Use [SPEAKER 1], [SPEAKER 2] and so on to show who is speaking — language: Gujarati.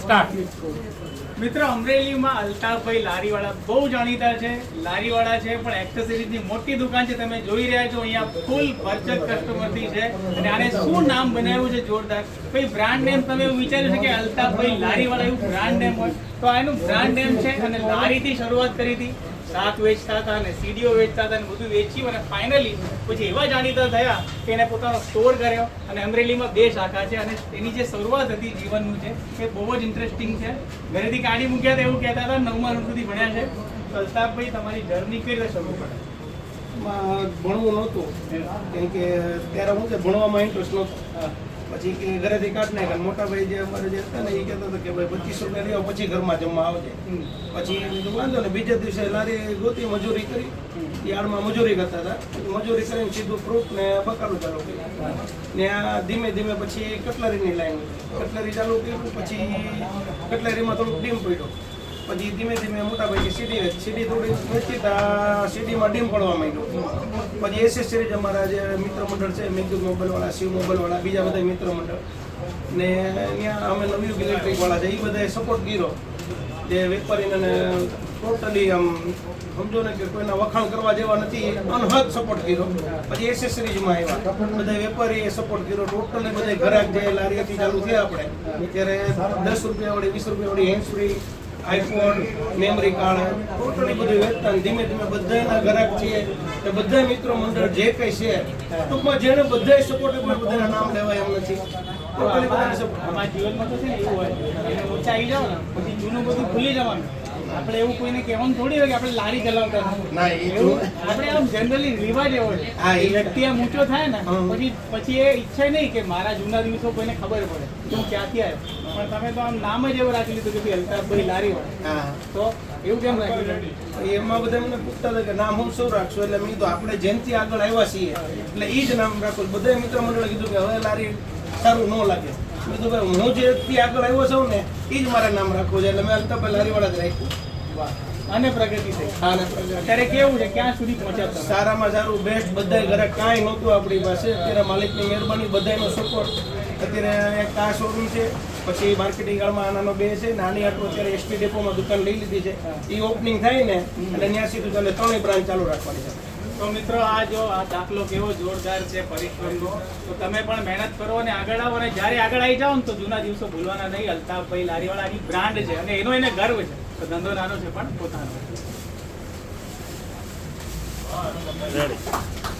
[SPEAKER 1] સ્ટાર્ટ. મિત્ર, અમરેલીમાં અલ્તાફભાઈ લારીવાળા બહુ જાણીતા છે. લારીવાળા છે પણ એક્સેસરીઝની મોટી દુકાન છે. તમે જોઈ રહ્યા છો અહીંયા ફૂલ ભરચક કસ્ટમરથી છે. અને આને શું નામ બનાવ્યું છે જોરદાર. ભાઈ બ્રાન્ડ નેમ તમે એવું વિચાર્યું છે કે અલ્તાફભાઈ લારીવાળા એવું બ્રાન્ડ નેમ હોય તો આ એનું બ્રાન્ડ નેમ છે. અને લારીથી શરૂઆત કરી હતી, શાક વેચતા હતા અને સીડીઓ વેચતા હતા અને બધું વેચ્યું અને ફાઇનલી પછી એવા જાણીતા થયા કે એને પોતાનો સ્ટોર કર્યો. અને અમરેલીમાં 2 શાખા છે અને એની જે શરૂઆત હતી જીવનનું છે એ બહુ જ ઇન્ટરેસ્ટિંગ છે. ઘરેથી કાઢી મૂક્યા હતા એવું કહેતા હતા. 9મા ધોરણ સુધી ભણ્યા છે. તો અલ્તાફભાઈ, તમારી જર્ની કઈ રીતે શરૂ કરે?
[SPEAKER 2] ભણવું નહોતું કેમ કે ત્યારે હું કે ભણવામાં ઇન્ટરેસ્ટ નહોતો. પછી કે ઘરેથી કાઢ નાખ્યા. મોટા ભાઈ જે અમારે જે હતા ને એ કહેતા હતા કે ભાઈ 2500 રૂપિયા લેવા પછી ઘરમાં જમવા આવજે. પછી કીધું વાંધો ને. બીજા દિવસે લારી ગોતી મજૂરી કરી. યાર્ડમાં મજૂરી કરતા હતા. મજૂરી કરીને સીધું ફ્રૂટ ને બકાલું ચાલુ કર્યું. ને આ ધીમે ધીમે પછી કટલરીની લાઈન કટલરી ચાલુ કર્યું. પછી કટલરીમાં થોડુંક ડીમ પડ્યો. પછી ધીમે ધીમે મોટા ભાઈ સીડી થોડી વેચી સીડીમાં ડીમ પડવા માંડ્યું. પછી એસેસરીઝ અમારા જે મિત્ર મંડળ છે, મેઘદૂત મોબાઈલવાળા, શિવ મોબાઈલવાળા, બીજા બધા મિત્ર મંડળ ને ત્યાં અમે નવયુગ ઇલેક્ટ્રિકવાળા છે એ બધાએ સપોર્ટ કર્યો. જે વેપારીને ટોટલી આમ સમજો ને કે કોઈના વખાણ કરવા જેવા નથી, અનહદ સપોર્ટ કર્યો. પછી એસેસરીઝમાં આવ્યા બધા વેપારીએ સપોર્ટ કર્યો. ટોટલી બધા ઘરાક જે લારીથી ચાલુ થયા આપણે ત્યારે 10 રૂપિયા વાળી, 20 રૂપિયા વાળી hand free, iPhone, memory card totally બધું વેચતા. ધીમે ધીમે બધાના ગ્રાહક છીએ કે બધા મિત્રો મંડળ જે કંઈ છે ટૂંકમાં જેને બધાએ સપોર્ટ એટલે બધાના નામ લેવાય એમ નથી. ટોટલી બધાને સપોર્ટ.
[SPEAKER 1] અમારા જીવનમાં તો છે ને એવું હોય એને ઓછા આવી જાવ ને પછી જૂનું બધું ભૂલી જવાનું. આપણે એવું કોઈને કહેવાનું થોડી હોય કે આપણે લારી ચલાવતા
[SPEAKER 2] ના,
[SPEAKER 1] એવું આપણે આમ જનરલી રિવાજ એવો છે.
[SPEAKER 2] હા,
[SPEAKER 1] એ વ્યક્તિ આમ ઊંચો થાય ને પછી એ ઈચ્છા નહીં કે મારા જૂના દિવસો કોઈને ખબર પડે કે હું ક્યાંથી આવ્યો. પણ તમે તો આમ નામ જ એવું રાખી લીધું કે ભાઈ અલ્તાફભાઈ લારીવાળા.
[SPEAKER 2] હા,
[SPEAKER 1] તો એવું કેમ રાખ્યું?
[SPEAKER 2] એમાં બધા મને પૂછતા હતા કે નામ હું શું રાખશું. એટલે મેં કીધું આપણે જેનથી આગળ આવ્યા છીએ એટલે એ જ નામ રાખો. બધા મિત્ર મંડળે કીધું કે હવે લારી સારું ન લાગે. મેં કીધું ભાઈ હું જેથી આગળ આવ્યો છું ને એ જ મારે નામ રાખવું છે. એટલે મેં અલ્તાફભાઈ લારીવાળા જ રાખ્યું.
[SPEAKER 1] અને પ્રગતિ થઈ. અત્યારે કેવું છે, ક્યાં સુધી પહોંચ્યા?
[SPEAKER 2] સારામાં સારું બેસ્ટ. બધા ઘરે કાંઈ નહોતું આપણી પાસે. અત્યારે માલિકની મહેરબાની, બધાનો સપોર્ટ. અત્યારે એક આ શોરૂમ છે, પછી માર્કેટિંગ યાર્ડમાં આનાનો 2 છે, નાની આટલું અત્યારે એસટી ડેપોમાં દુકાન લઈ લીધી છે. એ ઓપનિંગ થાય ને એટલે ત્યાં સીધું ચાલે 3 બ્રાન્ચ ચાલુ રાખવાની છે.
[SPEAKER 1] તો મિત્રો, આ જો આ દાખલો કેવો જોરદાર છે પરિશ્રમનો. તો તમે પણ મહેનત કરો અને આગળ આવો. અને જ્યારે આગળ આવી જાઓ ને તો જૂના દિવસો ભૂલવાના નહીં. અલ્તાફભાઈ લારીવાળાની બ્રાન્ડ છે અને એનો એને ગર્વ છે. તો ધંધો નાનો છે પણ પોતાનો.